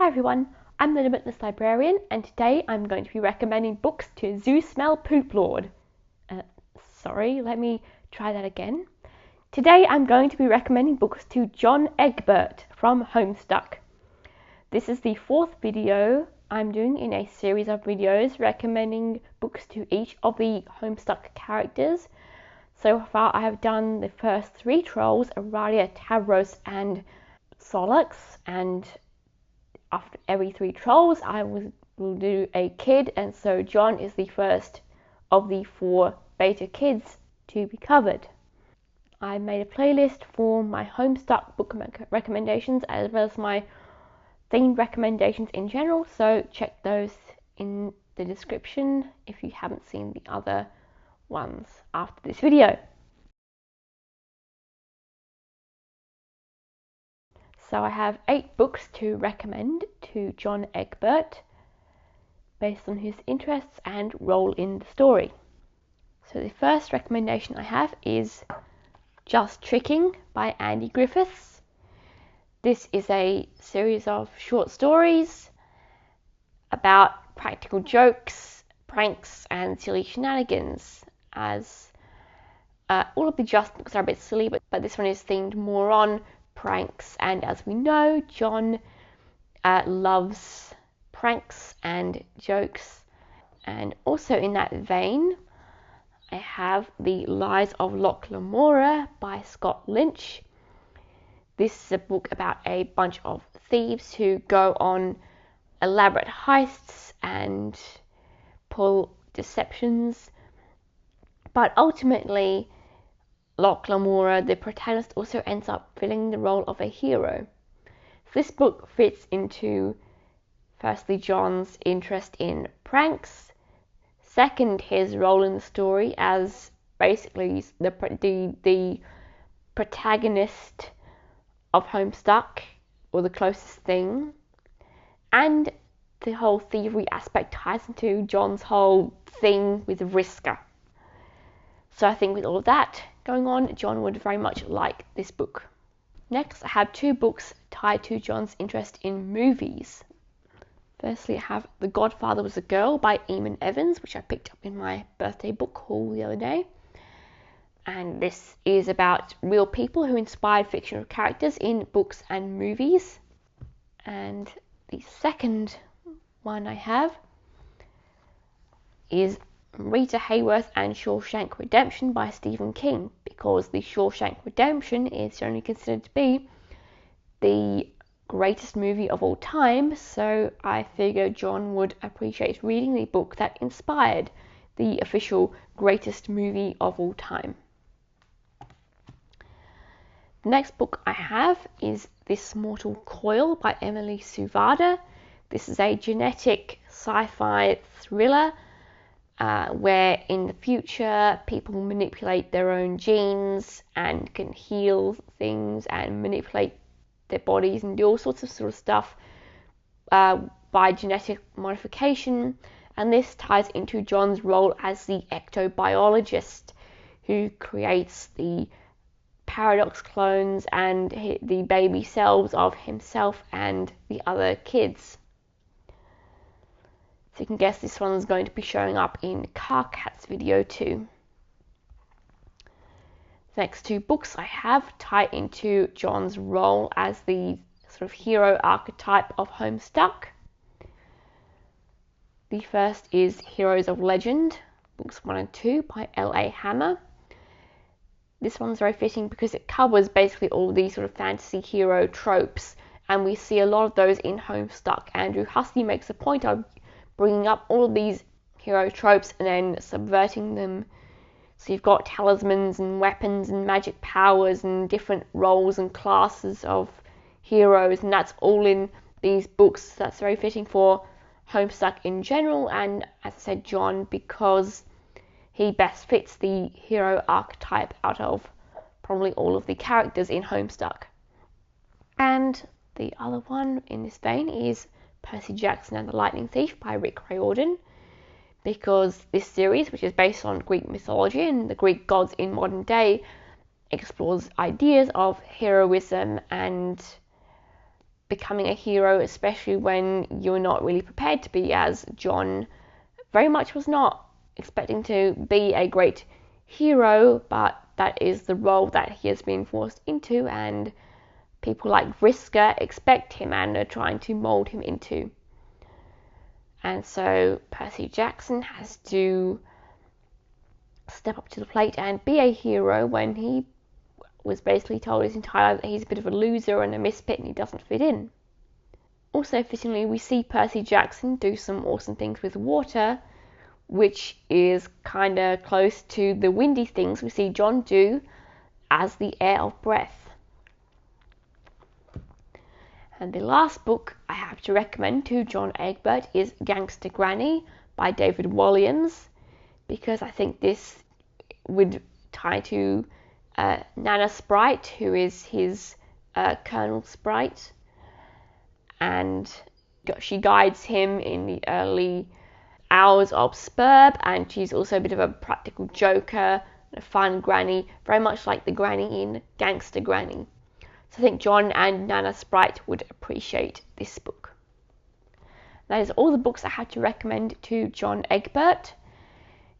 Hi everyone, I'm the Limitless Librarian, and today I'm going to be recommending books to Zoo Smell Poop Lord. Sorry, let me try that again. Today I'm going to be recommending books to JOHN EGBERT from Homestuck. This is the fourth video I'm doing in a series of videos recommending books to each of the Homestuck characters. So far I have done the first three trolls, Aurelia, Tavros and Solux, and after every three trolls I will do a kid, and so John is the first of the four beta kids to be covered. I made a playlist for my Homestuck book recommendations as well as my themed recommendations in general, so check those in the description if you haven't seen the other ones after this video. So I have 8 books to recommend to JOHN EGBERT based on his interests and role in the story. So the first recommendation I have is Just Tricking by Andy Griffiths. This is a series of short stories about practical jokes, pranks and silly shenanigans, as all of the Just books are a bit silly, but this one is themed more on pranks, and as we know, John loves pranks and jokes. And also in that vein, I have The Lies of Loch Lamora by Scott Lynch. This is a book about a bunch of thieves who go on elaborate heists and pull deceptions, but ultimately Loch Lamora, the protagonist, also ends up filling the role of a hero. This book fits into, firstly, John's interest in pranks, second, his role in the story as basically the protagonist of Homestuck, or the closest thing, and the whole thievery aspect ties into John's whole thing with Vriska. So I think with all of that going on, John would very much like this book. Next, I have 2 books tied to John's interest in movies. Firstly, I have The Godfather Was a Girl by Eamon Evans, which I picked up in my birthday book haul the other day. And this is about real people who inspired fictional characters in books and movies. And the second one I have is Rita Hayworth and Shawshank Redemption by Stephen King, because the Shawshank Redemption is generally considered to be the greatest movie of all time, so I figured John would appreciate reading the book that inspired the official greatest movie of all time. The next book I have is This Mortal Coil by Emily Suvada. This is a genetic sci-fi thriller where in the future people manipulate their own genes and can heal things and manipulate their bodies and do all sorts of stuff by genetic modification. And this ties into John's role as the ectobiologist who creates the paradox clones and the baby selves of himself and the other kids. So you can guess this one's going to be showing up in Car Cat's video too. The next 2 books I have tie into John's role as the sort of hero archetype of Homestuck. The first is Heroes of Legend, books 1 and 2 by L.A. Hammer. This one's very fitting because it covers basically all these sort of fantasy hero tropes, and we see a lot of those in Homestuck. Andrew Hussie makes a point of bringing up all of these hero tropes and then subverting them. So you've got talismans and weapons and magic powers and different roles and classes of heroes, and that's all in these books. So that's very fitting for Homestuck in general, and as I said, John, because he best fits the hero archetype out of probably all of the characters in Homestuck. And the other one in this vein is Percy Jackson and the Lightning Thief by Rick Riordan, because this series, which is based on Greek mythology and the Greek gods in modern day, explores ideas of heroism and becoming a hero, especially when you're not really prepared to be, as John very much was not expecting to be a great hero, but that is the role that he has been forced into, and people like Vriska expect him and are trying to mold him into. And so Percy Jackson has to step up to the plate and be a hero when he was basically told his entire life that he's a bit of a loser and a misfit and he doesn't fit in. Also, fittingly, we see Percy Jackson do some awesome things with water, which is kind of close to the windy things we see John do as the heir of breath. And the last book I have to recommend to John Egbert is Gangster Granny by David Walliams, because I think this would tie to Nana Sprite, who is his Colonel Sprite, and she guides him in the early hours of Spurb, and she's also a bit of a practical joker, a fun granny, very much like the granny in Gangster Granny. So I think John and Nana Sprite would appreciate this book. That is all the books I had to recommend to John Egbert.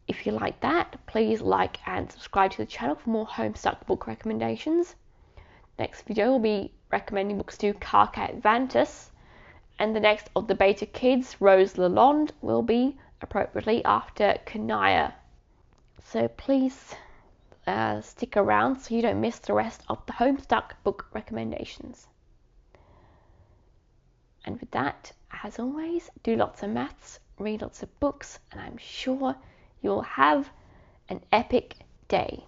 If you like that, please like and subscribe to the channel for more Homestuck book recommendations. Next video will be recommending books to Karkat Vantas, and the next of the Beta Kids, Rose Lalonde, will be appropriately after Kanaya. So please stick around so you don't miss the rest of the Homestuck book recommendations. And with that, as always, do lots of maths, read lots of books, and I'm sure you'll have an epic day.